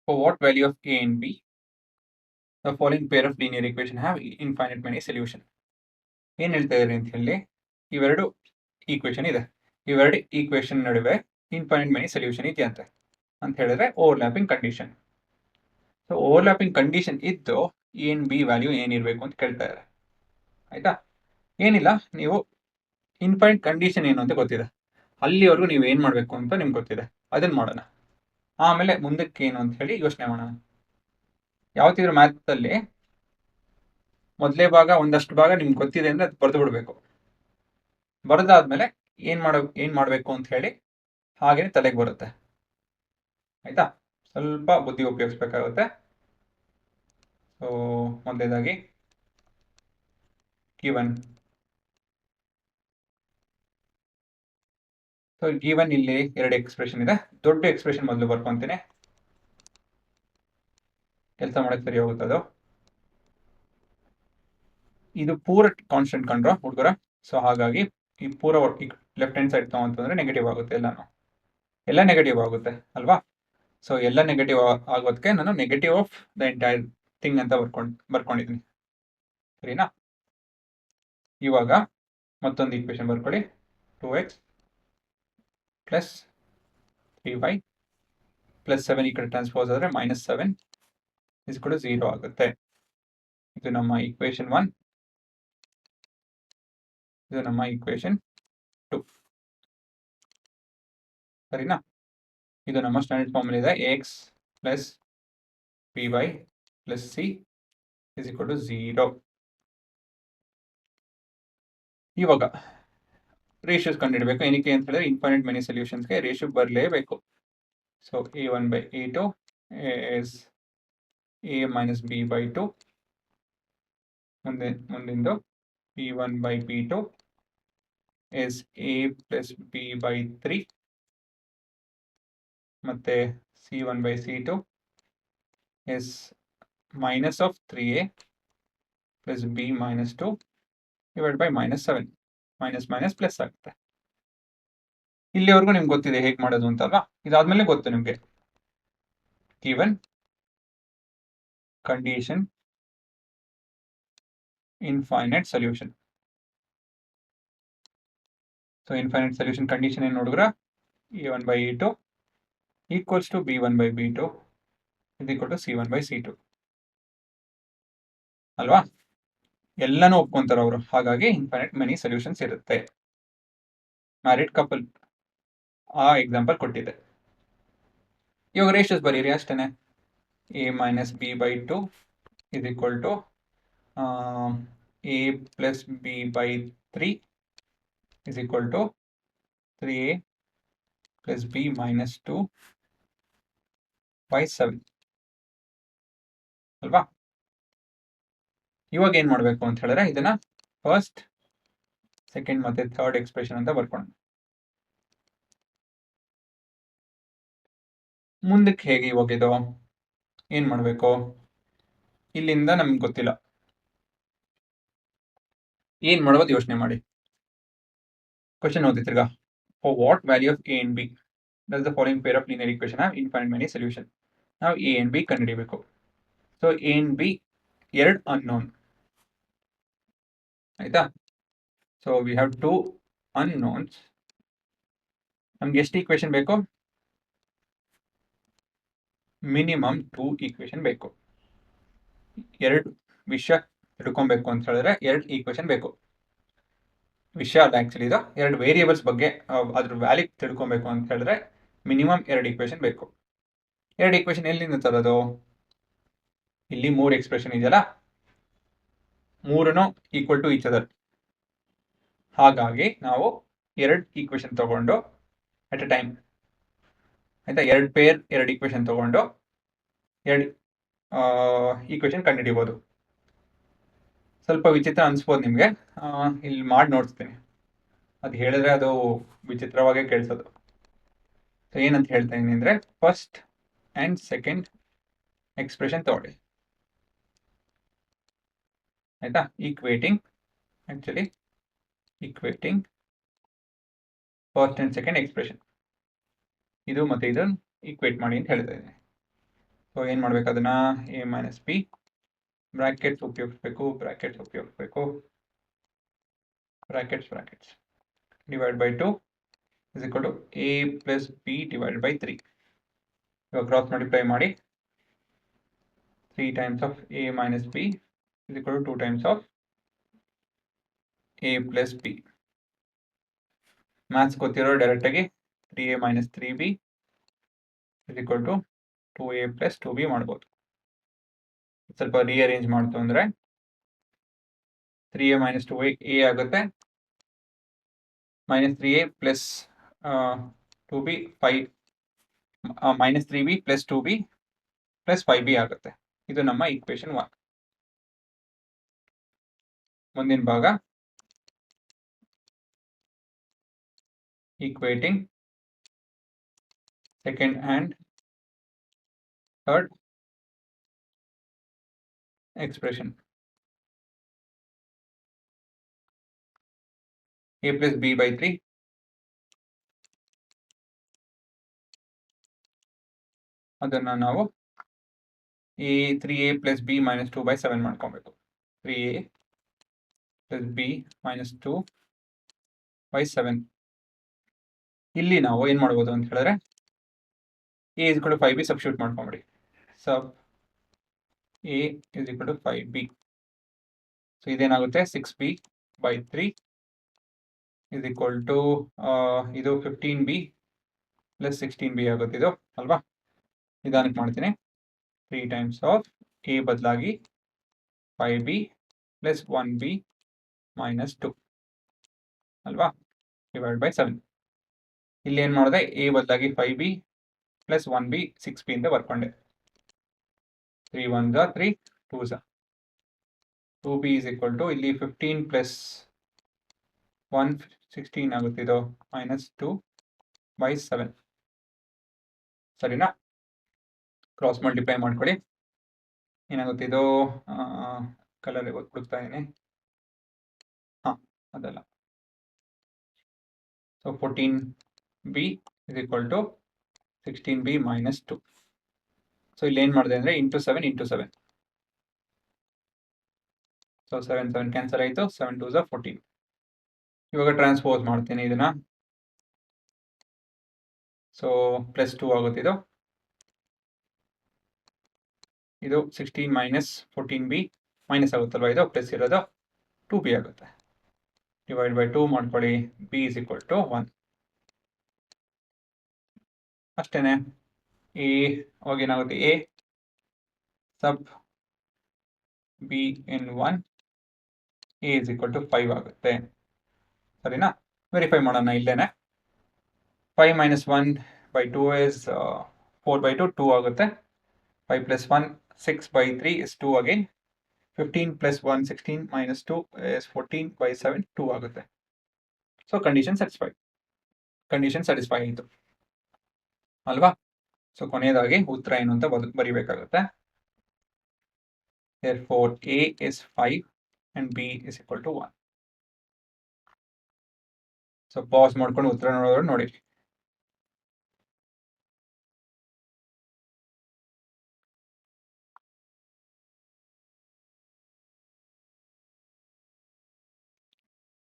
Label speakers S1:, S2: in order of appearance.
S1: For what value of a and b the following pair of linear equation have infinite many solution. ಏನು ಹೇಳ್ತಾ ಇದ್ದಾರೆ ಅಂತ ಹೇಳಿ, ಇವೆರಡು ಈಕ್ವೇಶನ್ ಇದೆ, ಇವೆರಡು ಈಕ್ವೇಶನ್ ನಡುವೆ ಇನ್ಫೈನೈಟ್ ಮೆನಿ ಸೊಲ್ಯೂಷನ್ ಇದೆಯಂತೆ ಅಂತ ಹೇಳಿದ್ರೆ overlapping condition. So overlapping condition ಇದ್ದು ಏನ್ ಬಿ ವ್ಯಾಲ್ಯೂ ಏನಿರಬೇಕು ಅಂತ ಕೇಳ್ತಾ ಇದ್ದಾರೆ. ಆಯ್ತಾ, ಏನಿಲ್ಲ, ನೀವು ಇನ್ಫೈನೈಟ್ ಕಂಡೀಷನ್ ಏನು ಅಂತ ಗೊತ್ತಿದೆ, ಅಲ್ಲಿವರೆಗೂ ನೀವು ಏನು ಮಾಡಬೇಕು ಅಂತ ನಿಮ್ಗೆ ಗೊತ್ತಿದೆ, ಅದನ್ನ ಮಾಡೋಣ. ಆಮೇಲೆ ಮುಂದಕ್ಕೆ ಏನು ಅಂತ ಹೇಳಿ ಯೋಚನೆ ಮಾಡೋಣ. ಯಾವತ್ತಿದ್ರು ಮ್ಯಾಥಲ್ಲಿ ಮೊದಲೇ ಭಾಗ ಒಂದಷ್ಟು ಭಾಗ ನಿಮ್ಗೆ ಗೊತ್ತಿದೆ ಅಂದ್ರೆ ಅದು ಬರೆದು ಬಿಡಬೇಕು. ಬರೆದಾದ್ಮೇಲೆ ಏನ್ ಮಾಡಬೇಕು ಅಂತ ಹೇಳಿ ಹಾಗೇನೆ ತಲೆಗೆ ಬರುತ್ತೆ. ಆಯ್ತಾ, ಸ್ವಲ್ಪ ಬುದ್ಧಿ ಉಪಯೋಗಿಸ್ಬೇಕಾಗುತ್ತೆ. ಸೊ ಮೊದಲೇದಾಗಿ ಗಿವನ್. ಸೊ ಗಿವನ್ ಇಲ್ಲಿ ಎರಡು ಎಕ್ಸ್ಪ್ರೆಷನ್ ಇದೆ. ದೊಡ್ಡ ಎಕ್ಸ್ಪ್ರೆಷನ್ ಮೊದಲು ಬರ್ಕೊಂತೀನಿ, ಕೆಲಸ ಮಾಡಕ್ಕೆ ಸರಿ ಹೋಗುತ್ತೆ ಅದು. ಇದು ಪೂರ ಕಾನ್ಸ್ಟೆಂಟ್ ಕಂಡ್ರು ಹುಡುಗರ. ಸೊ ಹಾಗಾಗಿ ಈ ಪೂರ ಲೆಫ್ಟ್ ಹ್ಯಾಂಡ್ ಸೈಡ್ ತಗೊಂತಂದ್ರೆ ನೆಗೆಟಿವ್ ಆಗುತ್ತೆ, ಎಲ್ಲ ನೆಗೆಟಿವ್ ಆಗುತ್ತೆ ಅಲ್ವಾ. ಸೊ ಎಲ್ಲ ನೆಗೆಟಿವ್ ಆಗೋದಕ್ಕೆ ನಾನು negative of the entire thing ಅಂತ ಬರ್ಕೊಂಡಿದ್ದೀನಿ, ಸರಿನಾ. ಇವಾಗ ಮತ್ತೊಂದು ಈಕ್ವೇಶನ್ ಬರ್ಕೊಳ್ಳಿ, 2x ಪ್ಲಸ್ 3y ಪ್ಲಸ್ 7 ಈ ಕಡೆ ಟ್ರಾನ್ಸ್ಪೋಸ್ ಆದರೆ -7 ಇಸ್ ಕೂಡ 0 ಆಗುತ್ತೆ. ಇದು ನಮ್ಮ ಈಕ್ವೇಶನ್ 1, ಇದು ನಮ್ಮ ಈಕ್ವೇಶನ್ 2, ಸರಿನಾ. ಇದು ನಮ್ಮ ಸ್ಟ್ಯಾಂಡರ್ಡ್ ಫಾರ್ಮಲ್ ಇದೆ, ax plus by plus c is equal to 0. ಇವಾಗ ರೇಷಿಯೋಸ್ ಕಂಡುಹಿಡಬೇಕು. ಏನಕ್ಕೆ ಅಂತ ಹೇಳಿದ್ರೆ ಇನ್ಫೈನೈಟ್ ಮೆನಿ ಸೊಲ್ಯೂಷನ್ಸ್ಗೆ ರೇಷಿಯೋ ಬರಲೇಬೇಕು. So a1 by a2 is a minus b by 2. ಮುಂದಿಂದು p1 by p2 is a plus b by 3. ಮತ್ತೆ c1 by c2 is minus of 3a plus b minus 2 divided by -7. Minus minus plus ಆಗುತ್ತೆ. ಇಲ್ಲಿವರೆಗೂ ನಿಮ್ಗೆ ಗೊತ್ತಿದೆ ಹೇಗೆ ಮಾಡೋದು ಅಂತ ಅಲ್ವಾ. ಇದಾದ್ಮೇಲೆ ಗೊತ್ತು ನಿಮ್ಗೆ given condition infinite solution. So infinite solution condition ಏನು ನೋಡಿದ್ರ, a1 by a2 equals to b1 by b2 is equal to c1 by c2 ಅಲ್ವಾ. ಎಲ್ಲನೂ ಒಪ್ಕೊಂತಾರೆ ಅವರು, ಹಾಗಾಗಿ ಇನ್ಫೈನೈಟ್ ಮೆನಿ ಸೊಲ್ಯೂಷನ್ಸ್ ಇರುತ್ತೆ. ಮ್ಯಾರಿಡ್ ಕಪಲ್ ಆ ಎಕ್ಸಾಂಪಲ್ ಕೊಟ್ಟಿದೆ. ಇವಾಗ ರೇಷಿಯೋಸ್ ಬರೀರಿ ಅಷ್ಟೇನೆ. a minus b by 2 is equal to a plus b by 3 is equal to 3a plus b minus 2 by 7 ಅಲ್ವಾ. ಇವಾಗ ಏನ್ ಮಾಡಬೇಕು ಅಂತ ಹೇಳಿದ್ರೆ ಇದನ್ನ ಫಸ್ಟ್, ಸೆಕೆಂಡ್ ಮತ್ತೆ ಥರ್ಡ್ ಎಕ್ಸ್ಪ್ರೆಷನ್ ಅಂತ ಬರ್ಕೊಂಡು ಮುಂದಕ್ಕೆ ಹೇಗೆ ಇವಾಗ ಇದು ಏನ್ ಮಾಡಬೇಕು, ಇಲ್ಲಿಂದ ನಮ್ಗೆ ಗೊತ್ತಿಲ್ಲ ಏನ್ ಮಾಡೋದು ಯೋಚನೆ ಮಾಡಿ. ಕ್ವಶನ್ ಓದಿ ತಿರ್ಗಾ. For what value of a and b does the following pair of linear equation have infinite many solution. ನಾವು a and b ಕಂಡುಹಿಡಿಯಬೇಕು. ಸೊ a and b ಎರಡು ಅನ್ನೋನ್, ಆಯ್ತಾ. So we have 2 unknowns. ನಮ್ಗೆ ಎಷ್ಟು equation ಬೇಕು, minimum 2 equation ಬೇಕು. ಎರಡು ವಿಷಯ ತಿಳ್ಕೊಬೇಕು ಅಂತ ಹೇಳಿದ್ರೆ ಎರಡು ಈಕ್ವೇಶನ್ ಬೇಕು. ವಿಷಯ ಅಲ್ಲ ಆಕ್ಚುಲಿ, ಇದು ಎರಡು ವೇರಿಯೇಬಲ್ಸ್ ಬಗ್ಗೆ ಅದ್ರ ವ್ಯಾಲ್ಯೂ ತಿಳ್ಕೊಬೇಕು ಅಂತ ಹೇಳಿದ್ರೆ ಮಿನಿಮಮ್ ಎರಡು ಈಕ್ವೇಶನ್ ಬೇಕು. ಎರಡು ಈಕ್ವೇಶನ್ ಎಲ್ಲಿಂದ ತರೋದು, ಇಲ್ಲಿ 3 ಎಕ್ಸ್ಪ್ರೆಷನ್ ಇದೆಯಲ್ಲ, ಮೂರನ್ನು ಈಕ್ವಲ್ ಟು ಈಚ್ ಅದರ್. ಹಾಗಾಗಿ ನಾವು ಎರಡು ಈಕ್ವೇಶನ್ ತಗೊಂಡು ಅಟ್ ಎ ಟೈಮ್, ಆಯ್ತಾ, ಎರಡು ಪೇರ್ ಎರಡು ಈಕ್ವೇಶನ್ ತಗೊಂಡು ಎರಡು ಈಕ್ವೇಶನ್ ಕಂಡುಹಿಡಿಬೋದು. ಸ್ವಲ್ಪ ವಿಚಿತ್ರ ಅನ್ಸ್ಬೋದು ನಿಮಗೆ, ಇಲ್ಲಿ ಮಾಡಿ ನೋಡ್ತೀನಿ. ಅದು ಹೇಳಿದ್ರೆ ಅದು ವಿಚಿತ್ರವಾಗೇ ಕೇಳಿಸೋದು. ಸೊ ಏನಂತ ಹೇಳ್ತಾ ಇದ್ದೀನಿ ಅಂದರೆ, ಫಸ್ಟ್ ಆ್ಯಂಡ್ ಸೆಕೆಂಡ್ ಎಕ್ಸ್ಪ್ರೆಷನ್ ತಗೊಳ್ಳಿ, ಆಯ್ತಾ. Equating first and second expression, ಇದು ಮತ್ತೆ ಇದನ್ನು ಈಕ್ವೇಟ್ ಮಾಡಿ ಅಂತ ಹೇಳ್ತಾ ಇದ್ದೀನಿ. ಸೊ ಏನು ಮಾಡ್ಬೇಕು ಅದನ್ನ a ಮೈನಸ್ ಬಿ ಬ್ರಾಕೆಟ್ಸ್ ಉಪಯೋಗಿಸ್ಬೇಕು brackets divide by 2 is equal to a plus b divided by 3. ಇವಾಗ ಕ್ರಾಸ್ ಮಲ್ಟಿಪ್ಲೈ ಮಾಡಿ 3 times of a minus b is equal to 2 times of a plus b. Maths ಗೊತ್ತಿರೋ ಡೈರೆಕ್ಟಾಗಿ 3a minus 3b is equal to 2a plus 2b ಮಾಡ್ಬೋದು. ಸ್ವಲ್ಪ rearrange ಮಾಡ್ತು ಅಂದರೆ 3a minus 2a ಆಗುತ್ತೆ, minus 3a plus 2b 5 minus 3b plus 2b plus 5b ಆಗುತ್ತೆ. ಇದು ನಮ್ಮ ಈಕ್ವೇಶನ್ 1. ಮುಂದಿನ ಭಾಗ equating second and third expression. a plus b by 3 ಅದನ್ನ ನಾವು a 3a plus b minus 2 by 7 ಮಾಡ್ಕೊಬೇಕು. 3a plus b minus 2 by 7. ಇಲ್ಲಿ ನಾವು ಏನು ಮಾಡ್ಬೋದು ಅಂತ ಹೇಳಿದ್ರೆ a is equal to 5b substitute ಮಾಡ್ಕೊಂಬಿಡಿ. ಸಬ್ a is equal to 5b. So ಇದೇನಾಗುತ್ತೆ 6b by 3 is equal to ಇದು 15b plus 16b ಆಗುತ್ತೆ ಇದು ಅಲ್ವಾ. ನಿಧಾನಕ್ಕೆ ಮಾಡ್ತೀನಿ. 3 times of a ಬದಲಾಗಿ 5b plus 1b minus 2 ಅಲ್ವಾ ಡಿವೈಡ್ ಬೈ 7. ಇಲ್ಲಿ ಏನು ಮಾಡಿದೆ a ಬದಲಾಗಿ 5b plus 1b 6b ಅಂತ ಬರ್ಕೊಂಡೆ. 3 1s are 3 2s are 2b is equal to ಇಲ್ಲಿ 15 plus 1 16 ಆಗುತ್ತೆ ಇದು minus 2 by 7. ಸರಿನಾ? ಕ್ರಾಸ್ ಮಲ್ಟಿಪ್ಲೈ ಮಾಡ್ಕೊಳ್ಳಿ. ಏನಾಗುತ್ತೆ ಇದು ಕಲರ್ ಹುಡುಕ್ತಾ ಇದ್ದೀನಿ. ಹಾಂ ಅದಲ್ಲ. So 14b is equal to 16b minus 2. So ಇಲ್ಲಿ ಏನು ಮಾಡಿದೆ ಅಂದರೆ ಇಂಟು 7 ಇಂಟು 7. ಸೊ 7 7 ಕ್ಯಾನ್ಸಲ್ ಆಯಿತು. 7 2s are 14. ಇವಾಗ ಟ್ರಾನ್ಸ್ಪೋಸ್ ಮಾಡ್ತೀನಿ ಇದನ್ನ. ಸೊ ಪ್ಲಸ್ 2 ಆಗುತ್ತೆ ಇದು. ಇದು 16 ಮೈನಸ್ 14b ಮೈನಸ್ ಆಗುತ್ತಲ್ವ, ಇದು ಪ್ಲಸ್ ಇರೋದು 2b ಆಗುತ್ತೆ. ಡಿವೈಡ್ ಬೈ 2 ಮಾಡ್ಕೊಳ್ಳಿ. b is equal to 1. ಅಷ್ಟೇನೆ. a ಅವಾಗ ಏನಾಗುತ್ತೆ a sub b in 1 a is equal to 5 ಆಗುತ್ತೆ. ಸರಿನಾ? ವೆರಿಫೈ ಮಾಡೋಣ ಇಲ್ಲೇನೆ. 5 minus 1 by 2 is 4 by 2 2 ಆಗುತ್ತೆ. 5 plus 1 6 by 3 is 2 again. 15 plus 1 16 minus 2 is 14 by 7 2 ಆಗುತ್ತೆ. ಸೊ ಕಂಡೀಷನ್ ಸ್ಯಾಟಿಸ್ಫೈ ಆಯಿತು ಅಲ್ವಾ. ಸೊ ಕೊನೆಯದಾಗಿ ಉತ್ತರ ಏನು ಅಂತ ಬರಿಬೇಕಾಗುತ್ತೆ. therefore a is 5 and b is equal to 1. So pass ಮಾಡ್ಕೊಂಡು ಉತ್ತರ ನೋಡೋರು ನೋಡಿ.